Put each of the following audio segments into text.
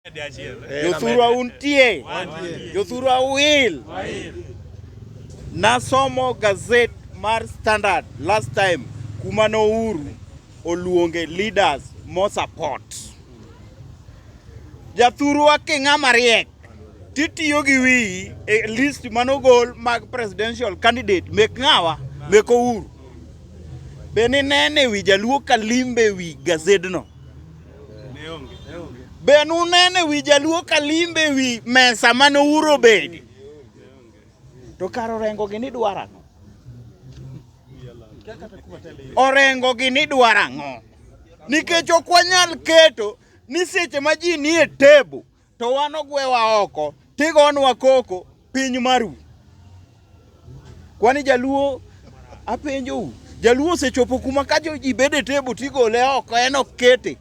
Jothurwa untie, Jothurwa will. Nasomo gazette mar Standard last time kuma Nouru oluonge leaders more support. Jathurwa king'ama riek titiyo gi wi list manogol mag presidential candidate mek ng'awa mek Ouru. Beni nene wi jaluo kalimbe wi gazedno. Benu nene wi jaluo kalimbe wi mesa mane Ouru obedi. To karo rengo gi ni dwarang'o. Orengo gi ni dwarang'o. Nikech ok wanyal keto ni seche ma ji nie tebo to wan ogwewa oko tigonwa koko piny maru. Kwani jaluo apenjou, jaluo osechopo kuma ka ji bede tebo tigole oko en ok kete.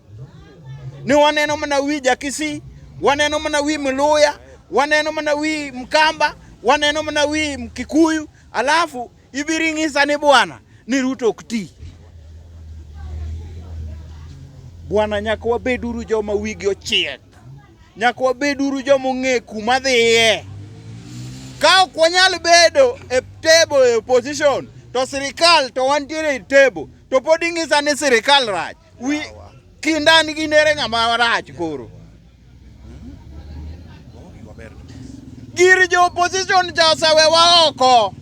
Ni waneno mana wi Jakisi, waneno mana wi Mluya, waneno mana wi Mkamba, waneno mana wi Mkikuyu, alafu ibiring'isa ni bwana ni Ruto ok ti. Bwana nyaka wabeduru joma wigi ochiek. Nyaka wabeduru joma ong'e kuma dhiye. Ka ok wanyal bedo e table e opposition to sirkal to wantiere e table to pod ing'isa ni sirkal rach. Kindani gi nere ng'ama rach koro. Gir jo opposition cha osewewa oko.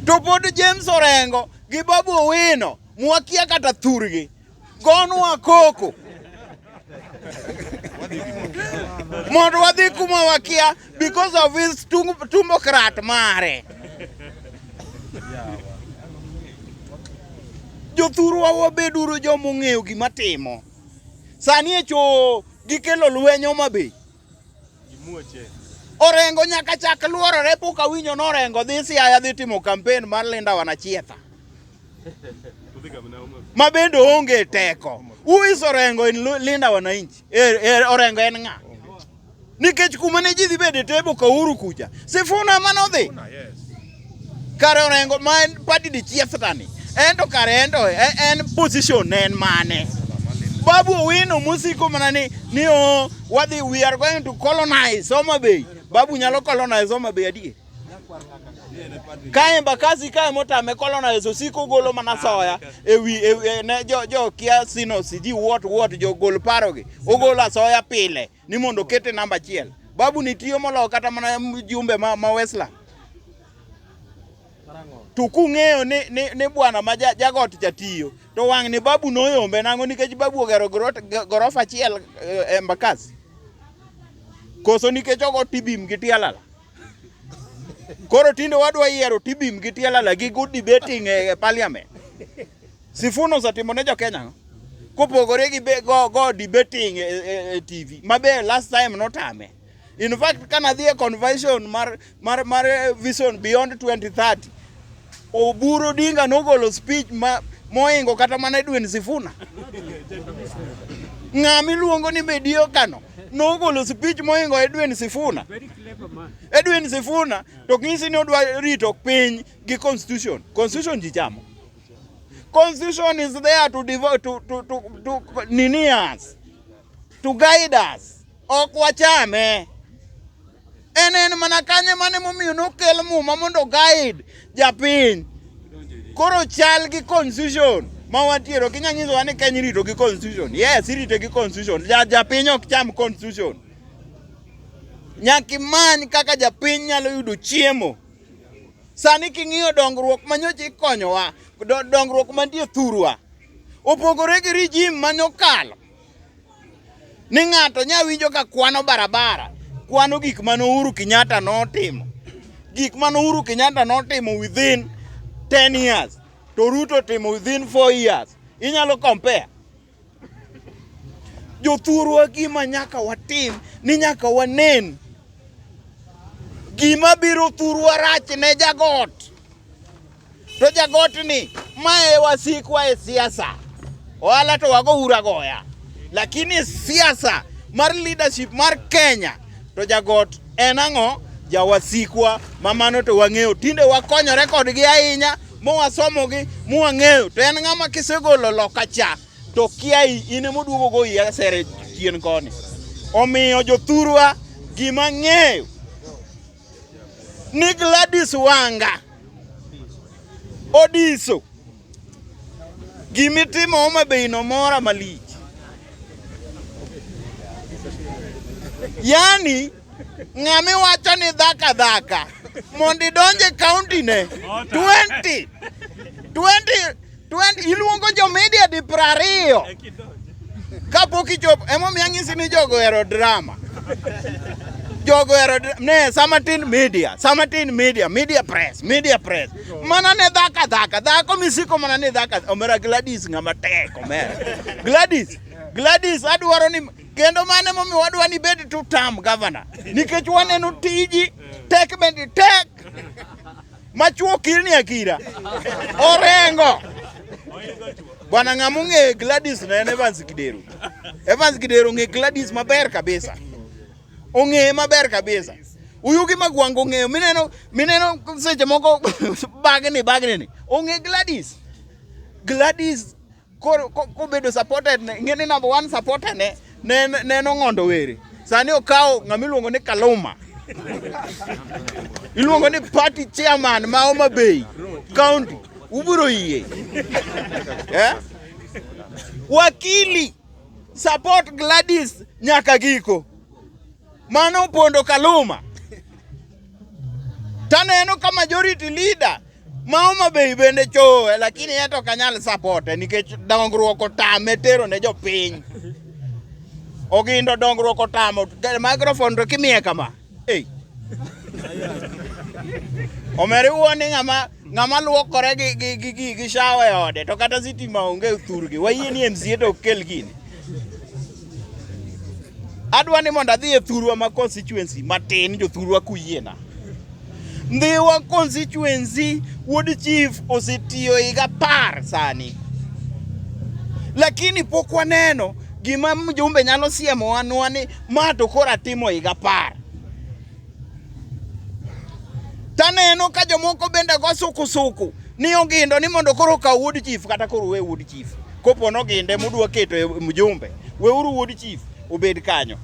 To pod James Orengo gi Babu Owino mwakia kata thurgi. Gonwa koko. Mondo wadhi kuma wakia because of his tumbokrat mare. Jothurwa wabeduru joma ong'eyo gima timo. Sani echo gikelo lwenyo mabe. Orengo nyaka chak luorore pok awinjo no Orengo dhi Siaya dhi timo campaign mar Linda Wanachietha. Ma bende onge teko. Who is Orengo in Linda Wananchi? Orengo en ng'a? Nikech kuma ne ji dhi bede tebo ka Ouru kucha. Sifuna manodhi. Kare Orengo ma en party di Chietha. Endo kare endo en position en mane. Babu Owino musiko manani ni wadhi we are going to colonize Homa Bay. Babu nyalo colonize Homa Bay adie. Kae Mbakasi kae motame colonize osiko golo mana soya ewi ne jo kia sino siji what jo gol parogi. Ogolo soya pile ni mondo kete namba 1. Babu nitiyo molo kata mana jumbe ma Westland. Tukung'eyo ni bwana ma jagot jatiyo to wang' ni Babu noyombe nang'o nikech Babu ogero gorofa achiel e Mbakasi. Koso nikech ogo tibim gi tialala. Koro tinde wadwa yiero tibim gi tialala gi good debating e parliament. Sifuno satimo ne jo Kenya kopogore gi go debating e TV. Mabe last time notame. In fact kana dhi e convention mar Vision Beyond 2030 Oburu Odinga nogolo speech moingo kata mana Edwin Sifuna. Ng'ami luongo ni Medio Kano nogolo speech moingo Edwin Sifuna. Very clever man. Edwin Sifuna to ng'isi ni odwa rito piny gi constitution. Constitution ji chamo. Constitution is there to devote to ninias, to guide us. Ok wachame. En mana kanye mane momiyo nokel muma mondo guide japiny. Koro chal gi constitution ma wantiero kinyanyiso wane Kenya rito gi constitution. Yes, irito gi constitution. Japiny ok cham constitution. Nyaki many kaka japiny nyalo yudo chiemo. Sani king'iyo dongruok manyocha ikonyowa, dongruok mantie thurwa. Opogore gi regime manyokalo. Ni ng'ato nyawinjo ka kwano barabara. Kwano gik mane Uhuru Kenyatta notimo. Gik mane Uhuru Kenyatta notimo within 10 years. To Ruto timo within 4 years. Inyalo compare. Jothurwa gima nyaka watim ni nyaka wanen. Gima biro thurwa rach ne jagot. To jagot ni mae wasikwa e siasa. Wala to wago ura goya. Lakini siasa mar leadership mar Kenya to jagot en ang'o jawasikwa mamano to wang'eyo tinde wakonyore kodgi ahinya mowasomogi mwang'eyo to en ng'ama kisegolo loka cha to kiai ine moduogo go yasere chien koni. Omiyo jothurwa gima ng'eyo ni Gladys Wanga odiso gimitimo Homa Bay no mora malich. Yani ng'ami wacho ni dhaka mondi donje county ne 20 iluongo jo media di 20 kapok ichopo. Emomiyo anyisi ni jogo hero drama. Ne Samatin media press. Mana ne dhako misiko mana ne dhaka. Omera Gladys ng'ama tek omera. Gladys adwaro ni kendo mane momi wadwa ni bed two-term governor. Nikech waneno tiji tek bendi tek. Machuo kirni akira. Orengo. Bwana ng'amu ng'e Gladys na en Evans Kidero ng'e Gladys maber kabisa. Ong'e maber kabisa. Uyugi magwango ng'eyo mineno seche moko bagni ni. Ong'e Gladys kobedo supported ng'eni number 1 supporter ne nong'ondo were. Sani okawo ng'amiluongo ni Kaluma. Iluongo ni party chairman ma Homa Bay County. Uburo yie. Wakili support Gladys nyaka giko. Mano pondo Kaluma. Taneno ka majority leader ma Homa Bay bende choe, lakini eto kanyal support nikech dongruok otame tero ne jopiny. Ogindo dongruok otamo microphone to kimiye kama. Omeri uoni ng'ama luokore gi shawa e ode to kata sitima onge thurgi. Wayie ni MCA to kel gini. Adwa ni mondo adhi e thurwa ma constituency matin jothurwa kuyiena. Ndhiwa constituency Wuod Chief osetiyo higa 10 sani. Lakini pok waneno gima mjumbe nyalo siemo wanwa ni ma to kora timo higa 10. Taneno ka jomoko bende go suku ni ogindo ni mondo koro ka Wuod Chief kata koro we Wuod Chief. Kopo no ginde mudwa keto e mjumbe. Weuru Wuod Chief obed kanyo.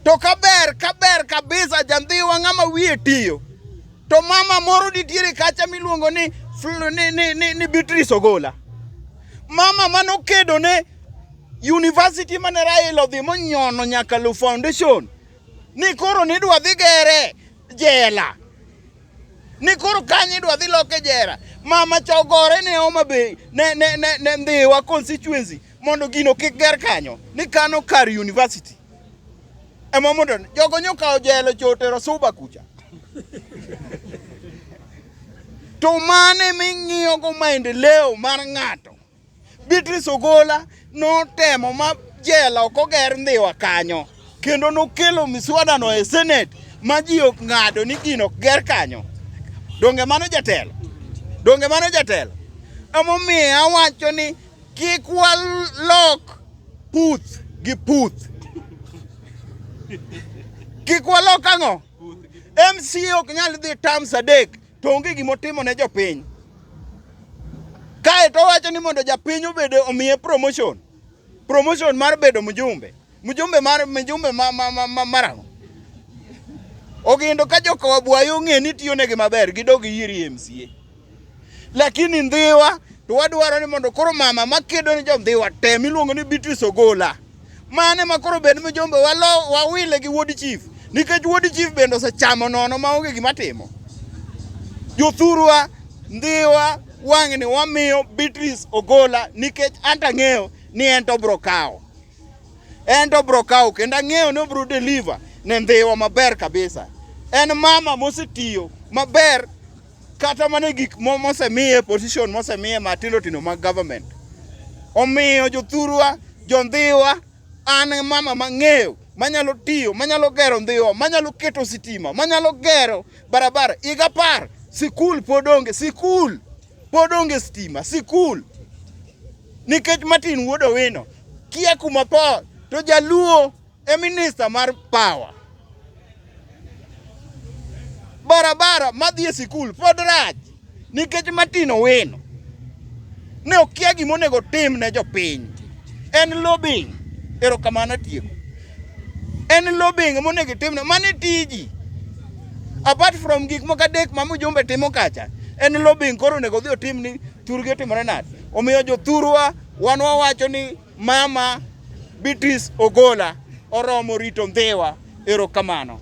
To kaber kabisa jandhiwa ng'ama wiye tiyo. To mama moro nitiere kacha miluongo ni Beatrice Ogola. Mama mano kedo ne university mane Raila odhi monyono nyaka Lu Foundation. Ni koro nidwa dhi gere jela. Ni koro kanyi idwa dhi loke jera. Mama chogore ne Homa Bay ne Ndhiwa constituency mondo gino kik ger kanyo. Ni kano kar university. Ema mondo jogo nyokawo jelo chotero suba kucha. To mane ming'iyo go maendeleo mar ng'ato. Beatrice Ogola notemo ma jela ok oger Ndhiwa kanyo. Kendo nokelo miswada no e Senate ma ji ok ng'ado ni gino ok ger kanyo. Donge mano jatelo. Emomiyo awacho ni kik walok puth gi puth. Kik walok ang'o? MCA ok nyal dhi terms 3 to onge gimotimo ne jopiny. Kae to wacho ni mondo japiny obede omiye promotion mar bedo mjumbe marang'o. Ogindo ka joka wabwayo ng'e ni tiyo negi maber gidogi yiri MCA. Lakini Ndhiwa to wadwaro ni mondo koro mama makedo ni jo Ndhiwa te miluongo ni Beatrice Ogola mane makoro bed mjumbe wawile gi Wuod Chief. Nikech Wuod Chief bende osechamo nono maonge gima timo. Jothurwa Ndhiwa wang'ni wamiyo Beatrice Ogola nikech anta ng'eyo ni en to bro kawo kendo ang'eyo ni obro deliver ne Ndhiwa maber kabisa. En mama mosetiyo maber kata mane gik mosemiye position mosemiye matindo mag government. Omiyo jothurwa Ndhiwa an mama mang'eyo manyalo tiyo, manyalo gero Ndhiwa, manyalo keto sitima, manyalo gero barabara. Higa 10 sikul podonge sitima, sikul. Nikech Martin Wuod Owino kia kuma po to jaluo e minister mar power. Barabara madhi e sikul pod rach nikech Martin Owino ne okia gimonego tim ne jopiny. En lobbying. Erokamano tieko. En lobbying monego timne, mane tiji. Apart from gik moko adek ma mjumbe timo kacha, en lobbying koro onego dhi otim ni thurgi otimore nade. Omiyo jothurwa wan wawacho ni mama Beatrice Ogolla oromo rito Ndhiwa. Erokamano.